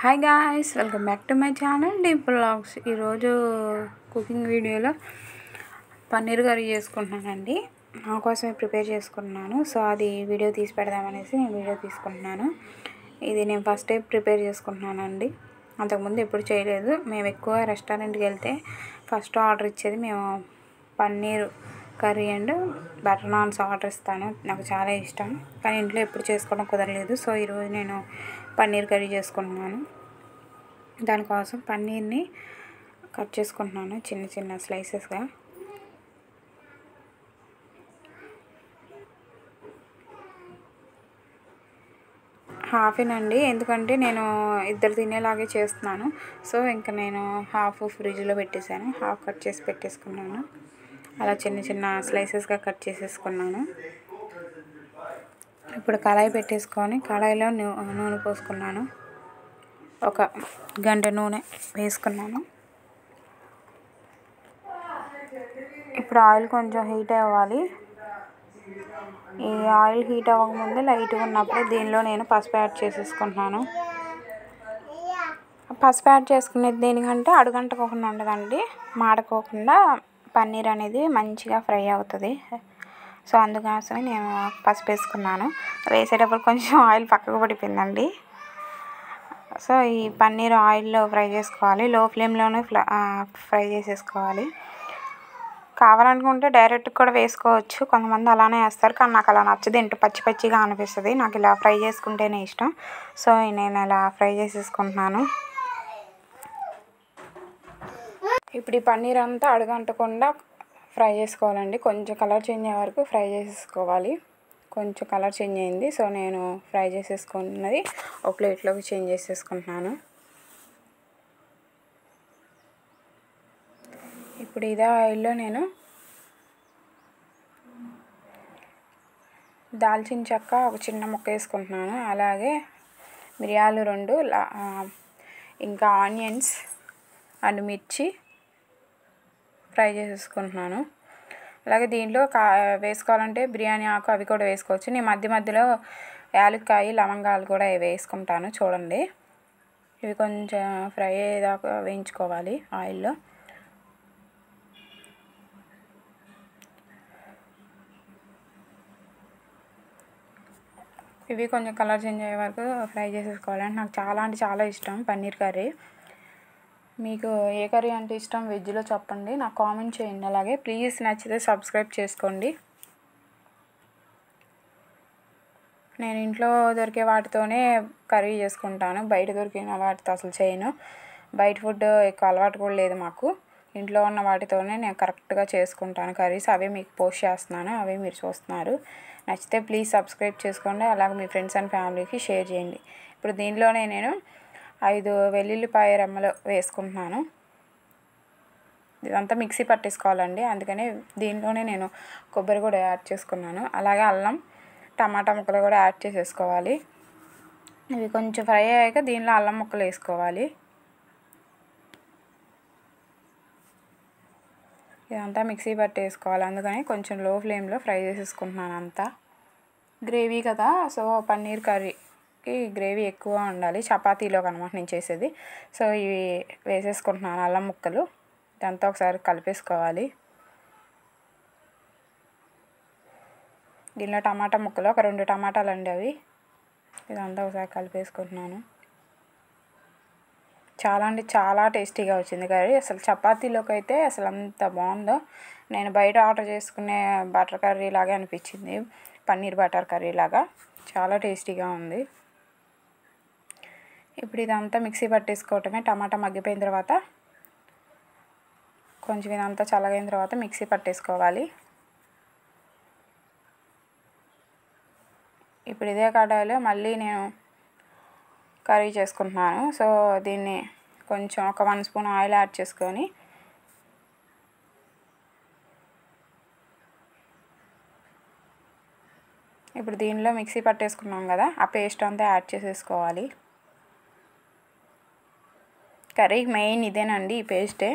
Hi guys, welcome back to my channel deep vlogs. ఈరోజు cooking వీడియోలో paneer curry చేసుకుంటున్నానండి. నా కోసమే ప్రిపేర్ చేసుకున్నాను. సో అది వీడియో తీసి పెడదామనేసి నేను వీడియో తీసుకుంటున్నాను. ఇది నేను ఫస్ట్ టైం ప్రిపేర్ చేసుకుంటున్నానండి. అంతకుముందు ఎప్పుడు చేయలేదు. మేము ఎక్కువ రెస్టారెంట్కి వెళ్తే ఫస్ట్ ఆర్డర్ ఇచ్చేది మేము paneer curry and butter naans order ఇస్తాను. నాకు చాలా ఇష్టం, కానీ ఇంట్లో ఎప్పుడు చేసుకోవడం కుదరలేదు. సో ఈరోజు నేను పన్నీర్ కర్రీ చేసుకుంటున్నాను. దానికోసం పన్నీర్ని కట్ చేసుకుంటున్నాను చిన్న చిన్న స్లైసెస్గా. హాఫేనండి, ఎందుకంటే నేను ఇద్దరు తినేలాగే చేస్తున్నాను. సో ఇంకా నేను హాఫ్ ఫ్రిడ్జ్లో పెట్టేశాను, హాఫ్ కట్ చేసి పెట్టేసుకున్నాను. అలా చిన్న చిన్న స్లైసెస్గా కట్ చేసేసుకున్నాను. ఇప్పుడు కళాయి పెట్టేసుకొని కళాయిలో నూనె పోసుకున్నాను. ఒక గంట నూనె వేసుకున్నాను. ఇప్పుడు ఆయిల్ కొంచెం హీట్ అవ్వాలి. ఈ ఆయిల్ హీట్ అవ్వకముందే లైట్గా ఉన్నప్పుడు దీనిలో నేను పసుపు యాడ్ చేసేసుకుంటున్నాను. పసుపు యాడ్ చేసుకునేది దేనికంటే అడుగంటకోకుండా ఉండదండి, మాడకోకుండా పన్నీర్ అనేది మంచిగా ఫ్రై అవుతుంది. సో అందుకోసమే నేను పసుపు వేసుకున్నాను. వేసేటప్పుడు కొంచెం ఆయిల్ పక్కకు పడిపోయిందండి. సో ఈ పన్నీర్ ఆయిల్లో ఫ్రై చేసుకోవాలి, లో ఫ్లేమ్లోనే ఫ్రై చేసేసుకోవాలి. కావాలనుకుంటే డైరెక్ట్ కూడా వేసుకోవచ్చు, కొంతమంది అలానే వేస్తారు. కానీ నాకు అలా నచ్చదు, ఇంటి పచ్చి పచ్చిగా అనిపిస్తుంది. నాకు ఇలా ఫ్రై చేసుకుంటేనే ఇష్టం. సో నేను ఇలా ఫ్రై చేసేసుకుంటున్నాను. ఇప్పుడు ఈ పన్నీర్ అంతా అడుగంటకుండా ఫ్రై చేసుకోవాలండి. కొంచెం కలర్ చేంజ్ అయ్యే వరకు ఫ్రై చేసేసుకోవాలి. కొంచెం కలర్ చేంజ్ అయింది. సో నేను ఫ్రై చేసేసుకున్నది ఒక ప్లేట్లోకి చేంజ్ చేసేసుకుంటున్నాను. ఇప్పుడు ఇదే ఆయిల్లో నేను దాల్చిన చెక్క ఒక చిన్న ముక్క వేసుకుంటున్నాను. అలాగే మిరియాలు 2, ఇంకా ఆనియన్స్ అండ్ మిర్చి ఫ్రై చేసేసుకుంటున్నాను. అలాగే దీంట్లో వేసుకోవాలంటే బిర్యానీ ఆకు అవి కూడా వేసుకోవచ్చు. నేను మధ్య మధ్యలో యాలక్కాయ లవంగాలు కూడా వేసుకుంటాను. చూడండి, ఇవి కొంచెం ఫ్రై అయ్యేదాకా వేయించుకోవాలి ఆయిల్లో. ఇవి కొంచెం కలర్ చేంజ్ అయ్యే వరకు ఫ్రై చేసేసుకోవాలంటే నాకు చాలా అంటే చాలా ఇష్టం పన్నీర్ కర్రీ. మీకు ఏ కర్రీ అంటే ఇష్టం వెజ్లో చెప్పండి, నాకు కామెంట్ చేయండి. అలాగే ప్లీజ్ నచ్చితే సబ్స్క్రైబ్ చేసుకోండి. నేను ఇంట్లో దొరికే వాటితోనే కర్రీ చేసుకుంటాను, బయట దొరికిన వాటితో అసలు చేయను. బయట ఫుడ్ ఎక్కువ అలవాటు కూడా లేదు మాకు. ఇంట్లో ఉన్న వాటితోనే నేను కరెక్ట్గా చేసుకుంటాను కర్రీస్. అవే మీకు పోస్ట్ చేస్తున్నాను, అవే మీరు చూస్తున్నారు. నచ్చితే ప్లీజ్ సబ్స్క్రైబ్ చేసుకోండి. అలాగే మీ ఫ్రెండ్స్ అండ్ ఫ్యామిలీకి షేర్ చేయండి. ఇప్పుడు దీనిలోనే నేను 5 వెల్లుల్లిపాయ రెమ్మలు వేసుకుంటున్నాను. ఇదంతా మిక్సీ పట్టేసుకోవాలండి, అందుకని దీనిలోనే నేను కొబ్బరి కూడా యాడ్ చేసుకున్నాను. అలాగే అల్లం, టమాటా ముక్కలు కూడా యాడ్ చేసేసుకోవాలి. ఇవి కొంచెం ఫ్రై అయ్యాక దీనిలో అల్లం ముక్కలు వేసుకోవాలి. ఇదంతా మిక్సీ పట్టేసుకోవాలి, అందుకని కొంచెం లో ఫ్లేమ్లో ఫ్రై చేసేసుకుంటున్నాను. అంతా గ్రేవీ కదా, సో పన్నీర్ కర్రీకి గ్రేవీ ఎక్కువ ఉండాలి. చపాతీలో కనమాట నేను చేసేది. సో ఇవి వేసేసుకుంటున్నాను అల్లం ముక్కలు. ఇదంతా ఒకసారి కలిపేసుకోవాలి. దీనిలో టమాటా ముక్కలు ఒక 2 టమాటాలు అండి అవి. ఇదంతా ఒకసారి కలిపేసుకుంటున్నాను. చాలా అంటే చాలా టేస్టీగా వచ్చింది కర్రీ. అసలు చపాతీలోకి అయితే అసలు అంత బాగుందో. నేను బయట ఆర్డర్ చేసుకునే బటర్ కర్రీ లాగే అనిపించింది, పన్నీర్ బటర్ కర్రీ లాగా. చాలా టేస్టీగా ఉంది. ఇప్పుడు ఇదంతా మిక్సీ పట్టేసుకోవటమే. టమాటా మగ్గిపోయిన తర్వాత కొంచెం ఇదంతా చల్లగైన తర్వాత మిక్సీ పట్టేసుకోవాలి. ఇప్పుడు ఇదే కడాయిలో మళ్ళీ నేను కర్రీ చేసుకుంటున్నాను. సో దీన్ని కొంచెం ఒక 1 స్పూన్ ఆయిల్ యాడ్ చేసుకొని ఇప్పుడు దీనిలో మిక్సీ పట్టేసుకున్నాం కదా, ఆ పేస్ట్ అంతా యాడ్ చేసేసుకోవాలి. కర్రీకి మెయిన్ ఇదేనండి, ఈ పేస్టే.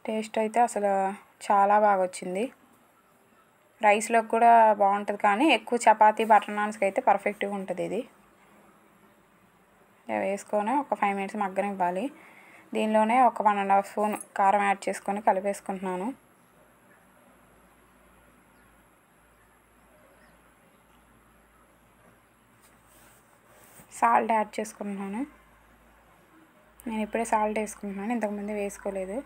టేస్ట్ అయితే అసలు చాలా బాగా వచ్చింది. రైస్లోకి కూడా బాగుంటుంది, కానీ ఎక్కువ చపాతీ బటర్ నాన్స్కి అయితే పర్ఫెక్ట్గా ఉంటుంది ఇది. వేసుకొని ఒక 5 మినిట్స్ మగ్గనివ్వాలి. దీనిలోనే ఒక 1.5 స్పూన్ కారం యాడ్ చేసుకొని కలిపేసుకుంటున్నాను. సాల్ట్ యాడ్ చేసుకుంటున్నాను. నేను ఇప్పుడే సాల్ట్ వేసుకుంటున్నాను, ఇంతకుముందు వేసుకోలేదు.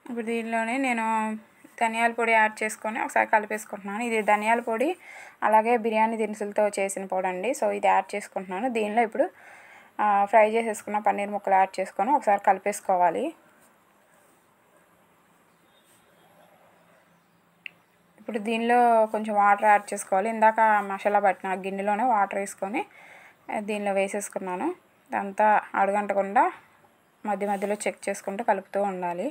ఇప్పుడు దీనిలోనే నేను ధనియాల పొడి యాడ్ చేసుకొని ఒకసారి కలిపేసుకుంటున్నాను. ఇది ధనియాల పొడి అలాగే బిర్యానీ దినుసులతో చేసిన పొడి అండి. సో ఇది యాడ్ చేసుకుంటున్నాను. దీనిలో ఇప్పుడు ఫ్రై చేసేసుకున్న పన్నీర్ ముక్కలు యాడ్ చేసుకొని ఒకసారి కలిపేసుకోవాలి. ఇప్పుడు దీనిలో కొంచెం వాటర్ యాడ్ చేసుకోవాలి. ఇందాక మసాలా పట్టిన గిన్నెలోనే వాటర్ వేసుకొని దీనిలో వేసేసుకున్నాను. ఇదంతా అడుగంటకుండా మధ్య మధ్యలో చెక్ చేసుకుంటూ కలుపుతూ ఉండాలి.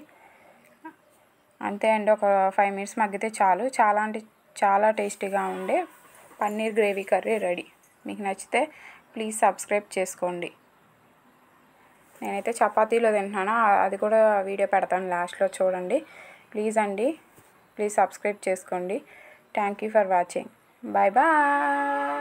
అంతే అండి, ఒక 5 మినిట్స్ మగ్గితే చాలు. చాలా అంటే చాలా టేస్టీగా ఉండే పన్నీర్ గ్రేవీ కర్రీ రెడీ. మీకు నచ్చితే ప్లీజ్ సబ్స్క్రైబ్ చేసుకోండి. నేనైతే చపాతీలో తింటున్నాను, అది కూడా వీడియో పెడతాను లాస్ట్లో చూడండి. ప్లీజ్ అండి, ప్లీజ్ సబ్స్క్రైబ్ చేసుకోండి. Thank you for watching. Bye bye.